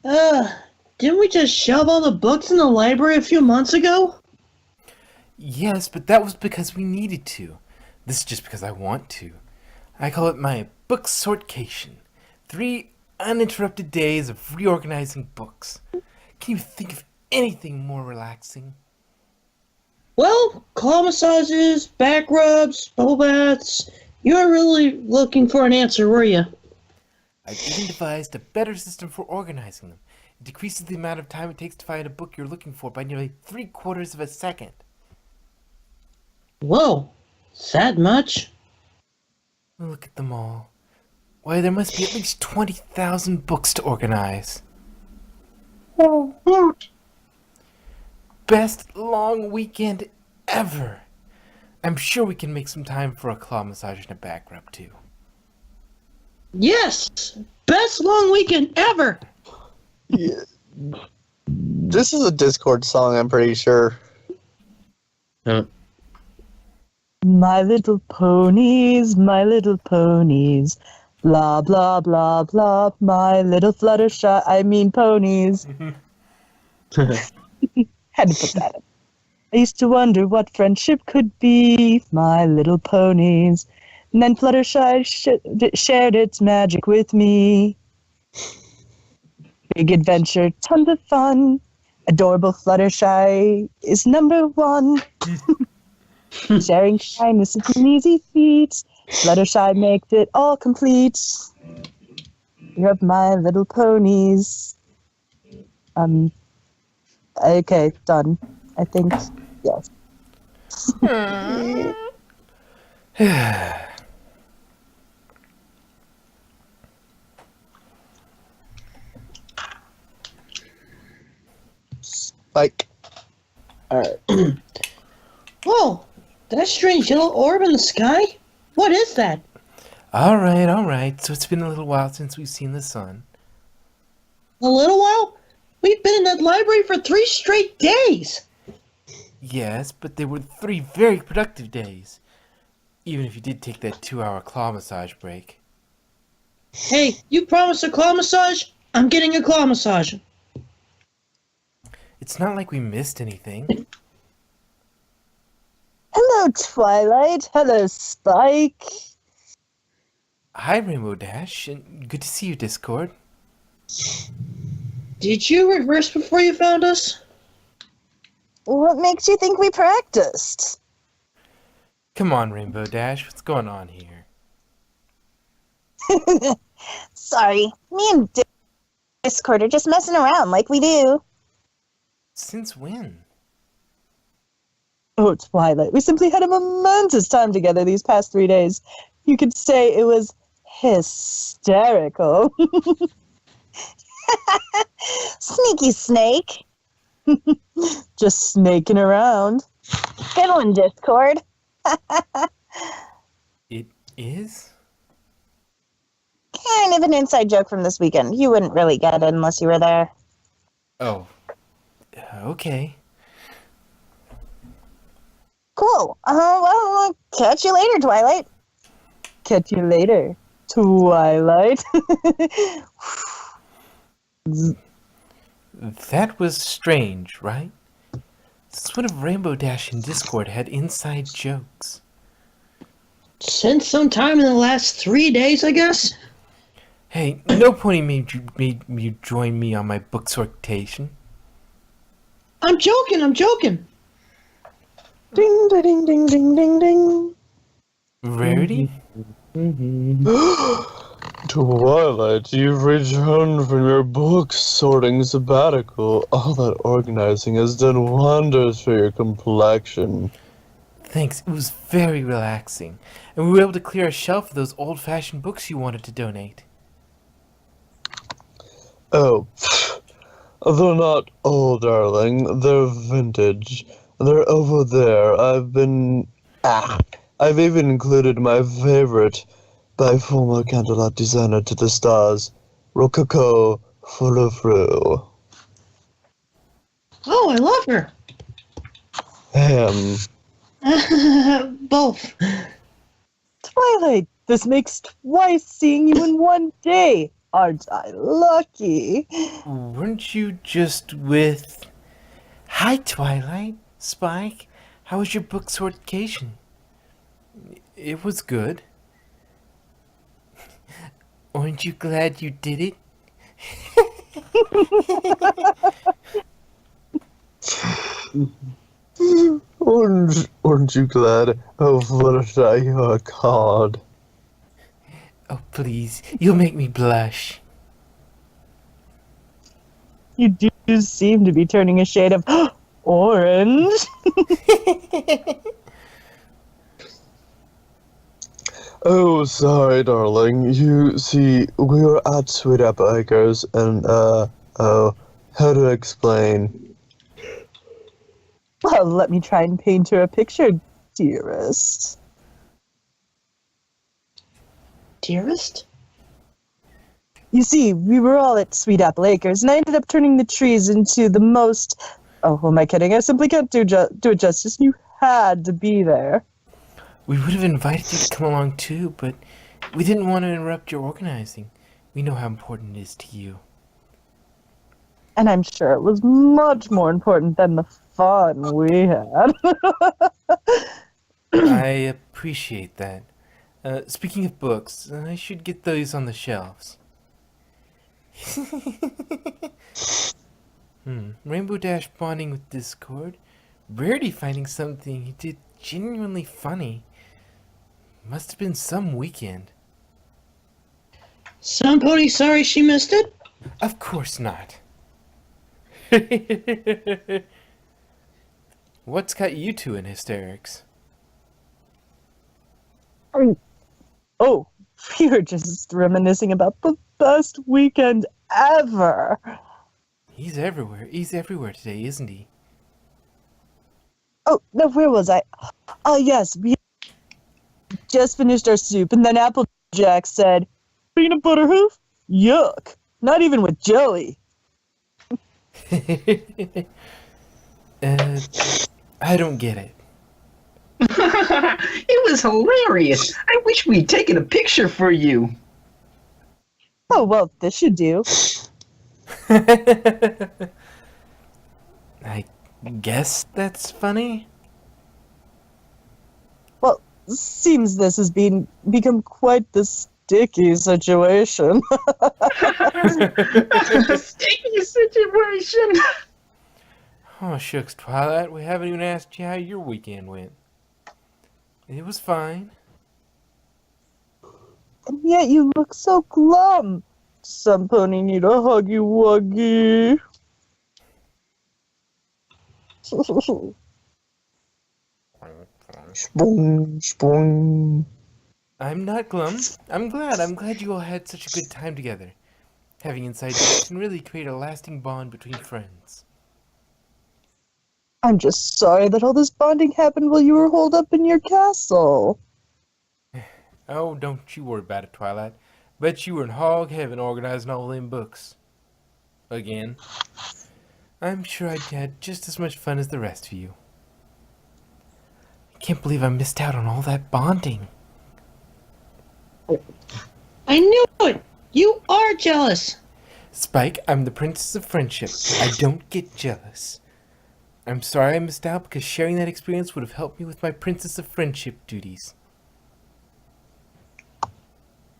Uh, didn't we just shove all the books in the library a few months ago? Yes, but that was because we needed to. This is just because I want to. I call it my book sortcation. 3 uninterrupted days of reorganizing books. Can you think of anything more relaxing? Well, claw massages, back rubs, bubble baths. You were really looking for an answer, were you? I've even devised a better system for organizing them. It decreases the amount of time it takes to find a book you're looking for by nearly 3/4 of a second. Whoa, is that much? Look at them all. Why, there must be at least 20,000 books to organize. Best long weekend ever. I'm sure we can make some time for a claw massage and a back rub too. Yes! Best long weekend ever! Yeah. This is a Discord song, I'm pretty sure. My little ponies, blah, blah, blah, blah, my little Fluttershy, ponies. Had to put that in. I used to wonder what friendship could be, my little ponies. And then Fluttershy shared its magic with me. Big adventure, tons of fun. Adorable Fluttershy is number one. Sharing kindness is an easy feat. Fluttershy makes it all complete. You're my little ponies. Okay, done. I think, yes. Like, Whoa, that strange yellow orb in the sky? What is that? Alright. So it's been a little while since we've seen the sun. A little while? We've been in that library for 3 straight days! Yes, but they were 3 very productive days. Even if you did take that 2-hour claw massage break. Hey, you promised a claw massage? I'm getting a claw massage. It's not like we missed anything. Hello, Twilight. Hello, Spike. Hi, Rainbow Dash, and good to see you, Discord. Did you reverse before you found us? What makes you think we practiced? Come on, Rainbow Dash, what's going on here? Sorry, me and Discord are just messing around like we do. Since when? Oh, Twilight, we simply had a momentous time together these past 3 days. You could say it was hysterical. Sneaky snake. Just snaking around. Good one, Discord. It is? Kind of an inside joke from this weekend. You wouldn't really get it unless you were there. Oh. Okay. Cool. Well, catch you later, Twilight. Catch you later, Twilight. That was strange, right? Since when have Rainbow Dash and Discord had inside jokes? Since sometime in the last 3 days, I guess? Hey, no pony made you join me on my book sortation. I'm joking. Ding, ding, ding, ding, ding, ding, ding. Rarity? Twilight, you've returned from your book sorting sabbatical. All that organizing has done wonders for your complexion. Thanks, it was very relaxing. And we were able to clear a shelf of those old-fashioned books you wanted to donate. Oh, they're not old, darling. They're vintage. They're over there. I've even included my favorite by former Canterlot designer to the stars, Rococo Frou. Oh, I love her. Both. Twilight, this makes twice seeing you in one day. Aren't I lucky? Weren't you just with... Hi, Twilight. Spike. How was your book sortation? It was good. Aren't you glad you did it? Aren't you glad of Fluttershy your card? Oh, please. You'll make me blush. You do seem to be turning a shade of orange. Oh, sorry, darling. You see, we were at Sweet Apple Acres, and, how to explain? Well, let me try and paint her a picture, dearest. Dearest? You see, we were all at Sweet Apple Acres, and I ended up turning the trees into the most... Oh, who am I kidding? I simply can't do it justice. You had to be there. We would have invited you to come along too, but we didn't want to interrupt your organizing. We know how important it is to you. And I'm sure it was much more important than the fun we had. I appreciate that. Speaking of books, I should get those on the shelves. Rainbow Dash bonding with Discord. Rarity finding something he did genuinely funny. Must have been some weekend. Some pony sorry she missed it? Of course not. What's got you two in hysterics? Oh, we were just reminiscing about the best weekend ever. He's everywhere. He's everywhere today, isn't he? Oh, no, where was I? Oh, yes, we just finished our soup, and then Applejack said, peanut butter hoof? Yuck. Not even with jelly. I don't get it. It was hilarious. I wish we'd taken a picture for you. Oh, well, this should do. I guess that's funny. Well, seems this has become quite the sticky situation. Sticky situation. Oh, shucks, Twilight. We haven't even asked you how your weekend went. It was fine. And yet you look so glum. Some pony need a huggy wuggy. Spoon, spoon. I'm not glum. I'm glad you all had such a good time together. Having inside jokes can really create a lasting bond between friends. I'm just sorry that all this bonding happened while you were holed up in your castle. Oh, don't you worry about it, Twilight. Bet you were in hog heaven organizing all them books. Again. I'm sure I had just as much fun as the rest of you. I can't believe I missed out on all that bonding. I knew it! You are jealous! Spike, I'm the Princess of Friendship. I don't get jealous. I'm sorry I missed out because sharing that experience would have helped me with my Princess of Friendship duties.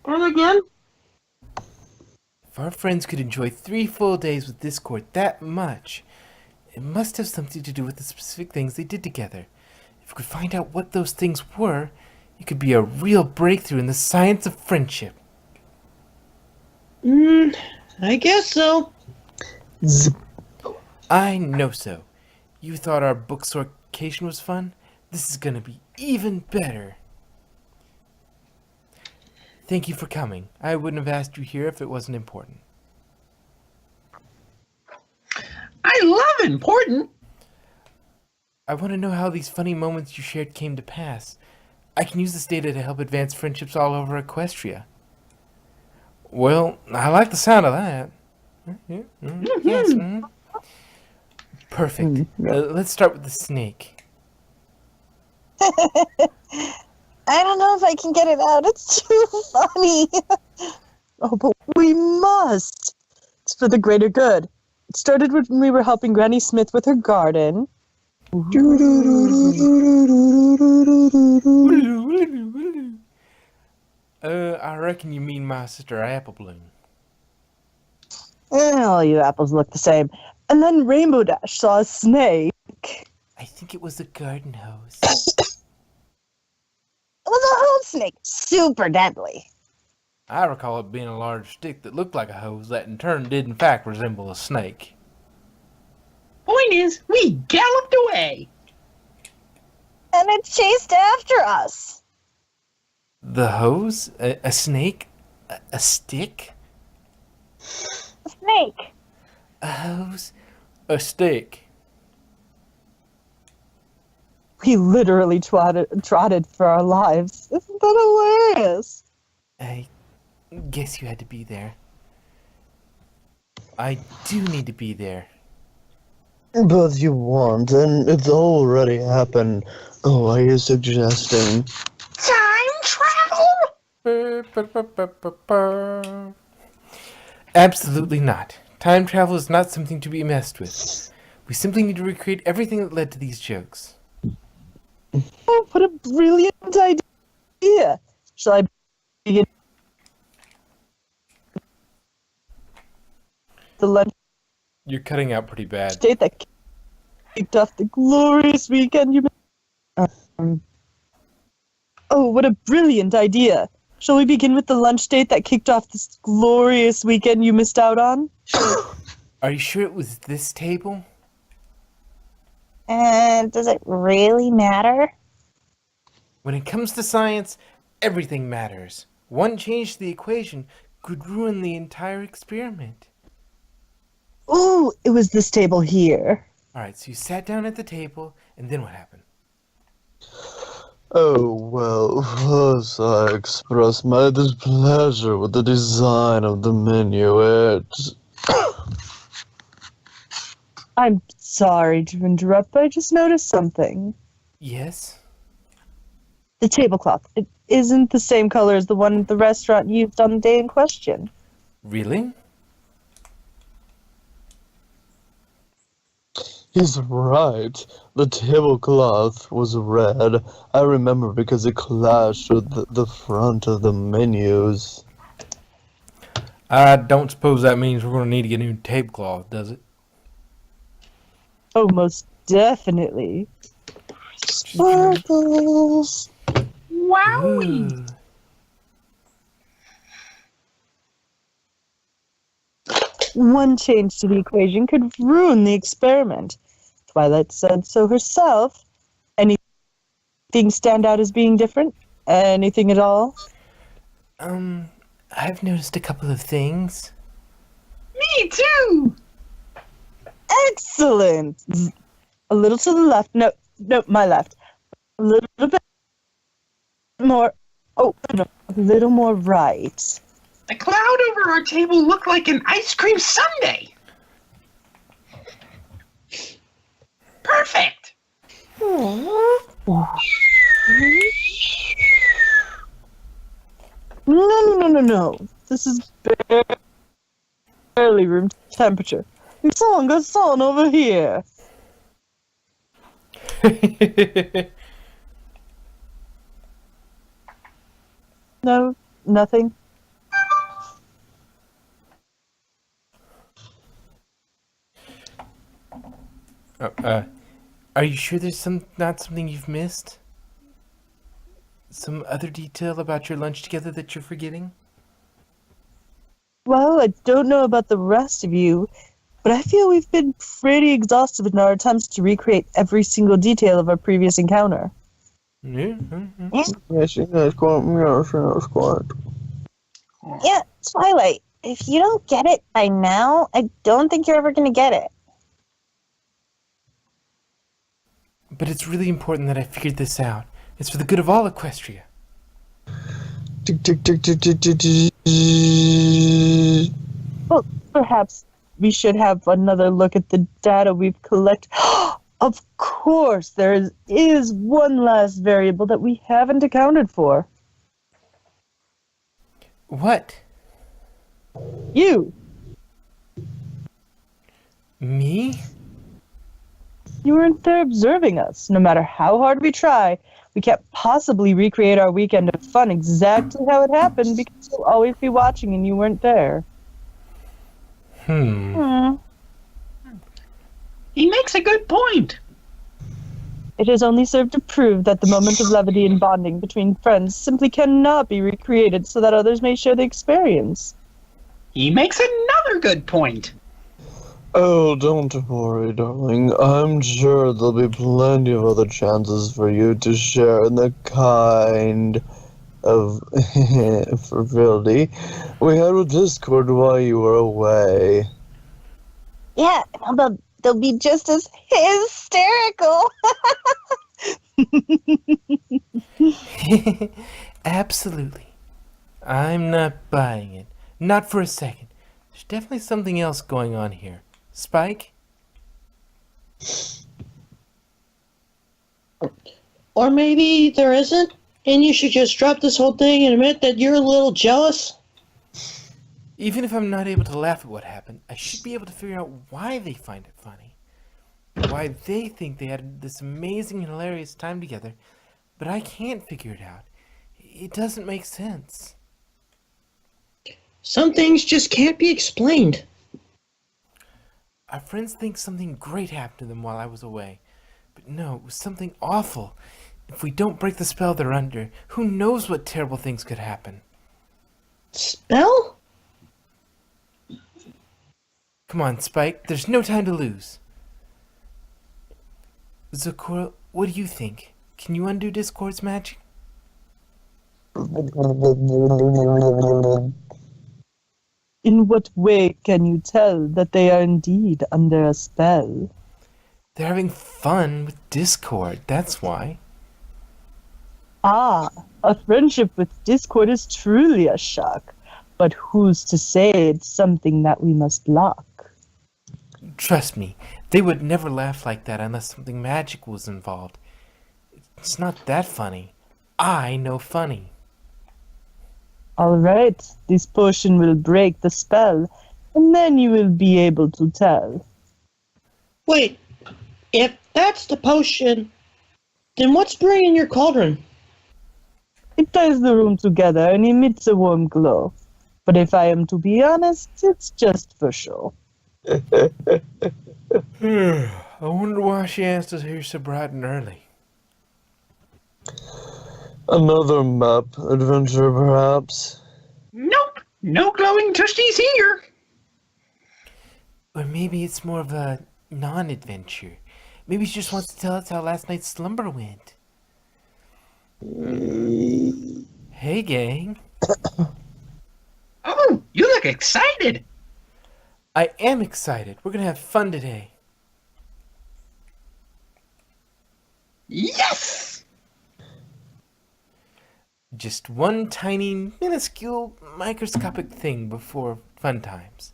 And again? If our friends could enjoy 3 full days with Discord that much, it must have something to do with the specific things they did together. If we could find out what those things were, it could be a real breakthrough in the science of friendship. I guess so. Zip. I know so. You thought our book sortation was fun? This is gonna be even better. Thank you for coming. I wouldn't have asked you here if it wasn't important. I love important. I want to know how these funny moments you shared came to pass. I can use this data to help advance friendships all over Equestria. Well, I like the sound of that. Yes. Perfect. Let's start with the snake. I don't know if I can get it out. It's too funny. Oh, but we must! It's for the greater good. It started when we were helping Granny Smith with her garden. I reckon you mean my sister Apple Bloom. All you apples look the same. And then Rainbow Dash saw a snake. I think it was a garden hose. It was a hose snake. Super deadly. I recall it being a large stick that looked like a hose that in turn did in fact resemble a snake. Point is, we galloped away. And it chased after us. The hose? A snake? A stick? A snake. A hose? A stick? We literally trotted for our lives. Isn't that hilarious? I guess you had to be there. I do need to be there. But you won't, and it's already happened. Oh, are you suggesting? Time travel? Absolutely not. Time travel is not something to be messed with. We simply need to recreate everything that led to these jokes. Oh, what a brilliant idea! Shall I begin the lunch You're cutting out pretty bad. date that kicked off the glorious weekend you Oh, what a brilliant idea! Shall we begin with the lunch date that kicked off this glorious weekend you missed out on? Are you sure it was this table? And does it really matter? When it comes to science, everything matters. One change to the equation could ruin the entire experiment. Ooh, it was this table here. Alright, so you sat down at the table, and then what happened? Oh, well, first I expressed my displeasure with the design of the menu. I'm sorry to interrupt, but I just noticed something. Yes? The tablecloth. It isn't the same color as the one the restaurant used on the day in question. Really? He's right. The tablecloth was red. I remember because it clashed with the front of the menus. I don't suppose that means we're going to need to get a new tablecloth, does it? Oh, most definitely. Sparkles! Wowie! Ooh. One change to the equation could ruin the experiment. Twilight said so herself. Anything stand out as being different? Anything at all? I've noticed a couple of things. Me too! Excellent! A little to the left. No, my left. A little bit more. Oh, no, a little more right. The cloud over our table looked like an ice cream sundae. Perfect! No. This is barely room temperature. It's on, goes on over here. No, nothing. Are you sure there's not something you've missed? Some other detail about your lunch together that you're forgetting? Well, I don't know about the rest of you, but I feel we've been pretty exhaustive in our attempts to recreate every single detail of our previous encounter. Yeah. Yes, quite. Yeah, Twilight. If you don't get it by now, I don't think you're ever going to get it. But it's really important that I figured this out. It's for the good of all Equestria. Well, perhaps we should have another look at the data we've collected. Of course, there is one last variable that we haven't accounted for. What? You! Me? You weren't there observing us. No matter how hard we try, we can't possibly recreate our weekend of fun exactly how it happened because you'll always be watching and you weren't there. Hmm. He makes a good point. It has only served to prove that the moment of levity and bonding between friends simply cannot be recreated so that others may share the experience. He makes another good point. Oh, don't worry, darling. I'm sure there'll be plenty of other chances for you to share in the kind of frivolity we had with Discord while you were away. Yeah, and they'll be just as hysterical. Absolutely. I'm not buying it. Not for a second. There's definitely something else going on here. Spike? Or maybe there isn't, and you should just drop this whole thing and admit that you're a little jealous. Even if I'm not able to laugh at what happened, I should be able to figure out why they find it funny. Why they think they had this amazing and hilarious time together, but I can't figure it out. It doesn't make sense. Some things just can't be explained. Our friends think something great happened to them while I was away. But no, it was something awful. If we don't break the spell they're under, who knows what terrible things could happen. Spell? Come on, Spike, there's no time to lose. Zecora, what do you think? Can you undo Discord's magic? In what way can you tell that they are indeed under a spell? They're having fun with Discord, that's why. Ah, a friendship with Discord is truly a shock. But who's to say it's something that we must block? Trust me, they would never laugh like that unless something magical was involved. It's not that funny. I know funny. All right, this potion will break the spell, and then you will be able to tell. Wait, if that's the potion, then what's brewing in your cauldron? It ties the room together and emits a warm glow. But if I am to be honest, it's just for show. I wonder why she asked us here so bright and early. Another map adventure, perhaps? Nope, no glowing tushies here. Or maybe it's more of a non-adventure. Maybe she just wants to tell us how last night's slumber went. Hey, gang. Oh, you look excited. I am excited. We're gonna have fun today. Yes! Just one tiny, minuscule, microscopic thing before fun times.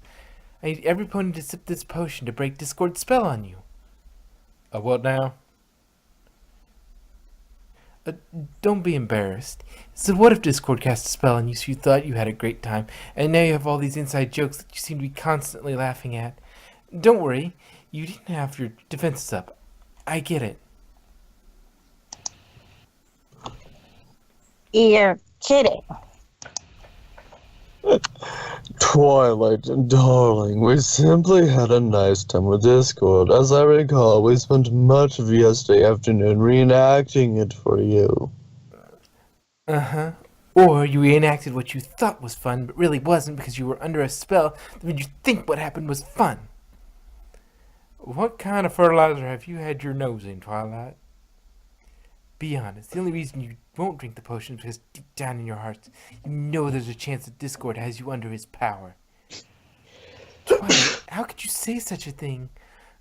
I need every pony to sip this potion to break Discord's spell on you. What now? Don't be embarrassed. So what if Discord cast a spell on you so you thought you had a great time, and now you have all these inside jokes that you seem to be constantly laughing at? Don't worry, you didn't have your defenses up. I get it. You're kidding. Twilight, darling, we simply had a nice time with Discord. As I recall, we spent much of yesterday afternoon reenacting it for you. Uh-huh. Or you reenacted what you thought was fun, but really wasn't because you were under a spell that made you think what happened was fun. What kind of fertilizer have you had your nose in, Twilight? Be honest, the only reason you won't drink the potion is because deep down in your heart, you know there's a chance that Discord has you under his power. Twilight, how could you say such a thing?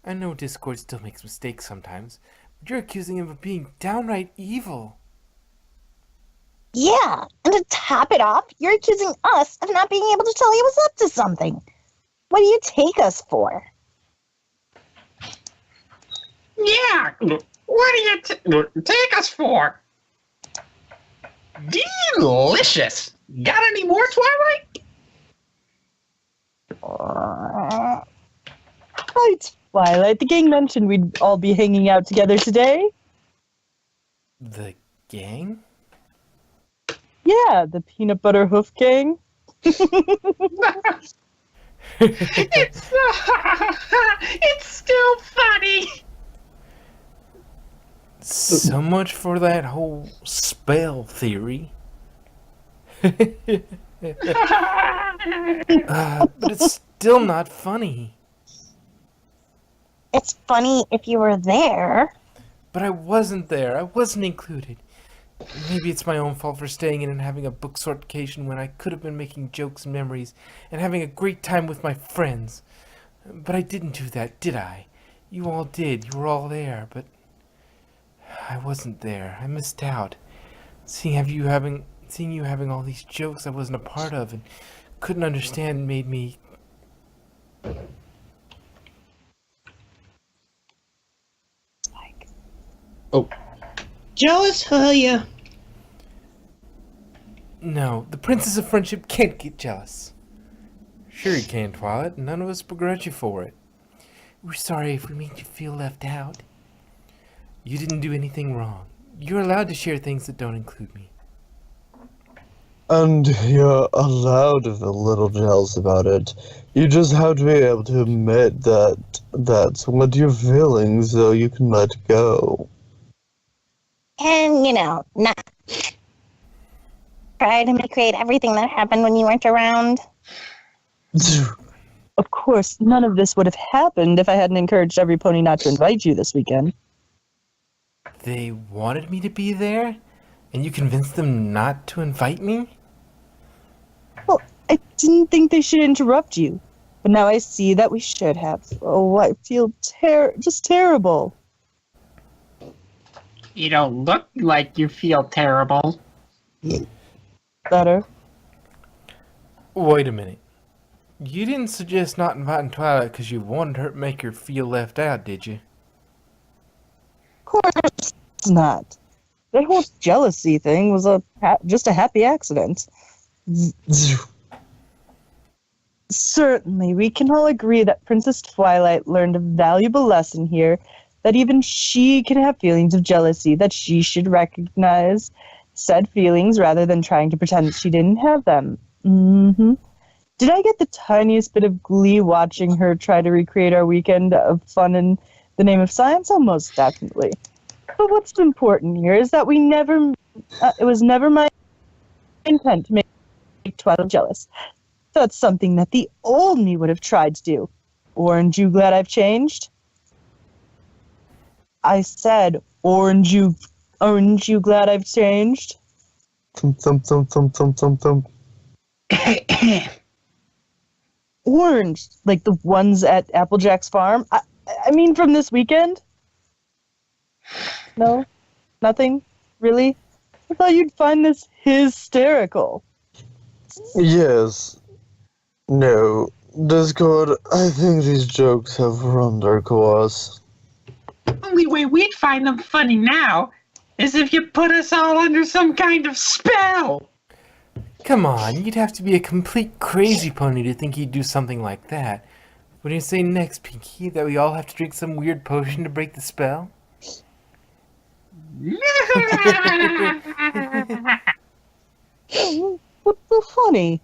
I know Discord still makes mistakes sometimes, but you're accusing him of being downright evil. Yeah, and to top it off, you're accusing us of not being able to tell he was up to something. What do you take us for? Yeah, what do you take us for? Delicious. Got any more, Twilight? Right, Twilight. The gang mentioned we'd all be hanging out together today. The gang? Yeah, the Peanut Butter Hoof Gang. it's it's still funny. So much for that whole spell theory. But it's still not funny. It's funny if you were there. But I wasn't there. I wasn't included. Maybe it's my own fault for staying in and having a book sortation when I could have been making jokes and memories and having a great time with my friends. But I didn't do that, did I? You all did. You were all there, but I wasn't there. I missed out. Seeing you having all these jokes I wasn't a part of and couldn't understand made me... Jealous? Yeah. No, the Princess of Friendship can't get jealous. Sure you can, Twilight. None of us begrudge you for it. We're sorry if we made you feel left out. You didn't do anything wrong. You're allowed to share things that don't include me. And you're allowed to feel a little jealous about it. You just have to be able to admit that that's what you're feeling so you can let go. And, not try to recreate everything that happened when you weren't around. Of course, none of this would have happened if I hadn't encouraged every pony not to invite you this weekend. They wanted me to be there? And you convinced them not to invite me? Well, I didn't think they should interrupt you. But now I see that we should have. Oh, I feel just terrible. You don't look like you feel terrible. Better. Wait a minute. You didn't suggest not inviting Twilight because you wanted her to make her feel left out, did you? Of course not. That whole jealousy thing was just a happy accident. Certainly, we can all agree that Princess Twilight learned a valuable lesson here, that even she can have feelings of jealousy, that she should recognize said feelings rather than trying to pretend she didn't have them. Did I get the tiniest bit of glee watching her try to recreate our weekend of fun in the name of science? Oh, most definitely. But what's important here is that it was never my intent to make Twilight jealous. That's something that the old me would have tried to do. Aren't you glad I've changed? I said, aren't you glad I've changed? Thump, thump, thump, thump, thump, thump, thump. Orange, like the ones at Applejack's farm? I mean from this weekend? No? Nothing? Really? I thought you'd find this hysterical. Yes. No. Discord, I think these jokes have run their course. Only way we'd find them funny now is if you put us all under some kind of spell. Come on, you'd have to be a complete crazy pony to think you'd do something like that. What do you say next, Pinky? That we all have to drink some weird potion to break the spell? What's so funny?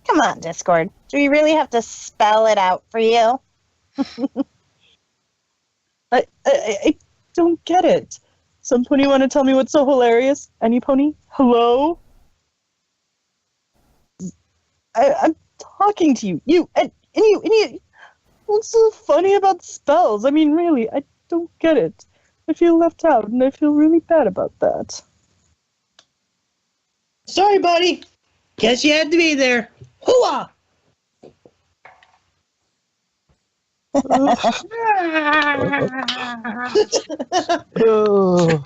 Come on, Discord. Do we really have to spell it out for you? I don't get it. Some pony want to tell me what's so hilarious? Any pony? Hello? I'm talking to you. You, and you, idiot. What's so funny about spells? I mean, really, I don't get it. I feel left out, and I feel really bad about that. Sorry, buddy. Guess you had to be there. Hooah! Oh.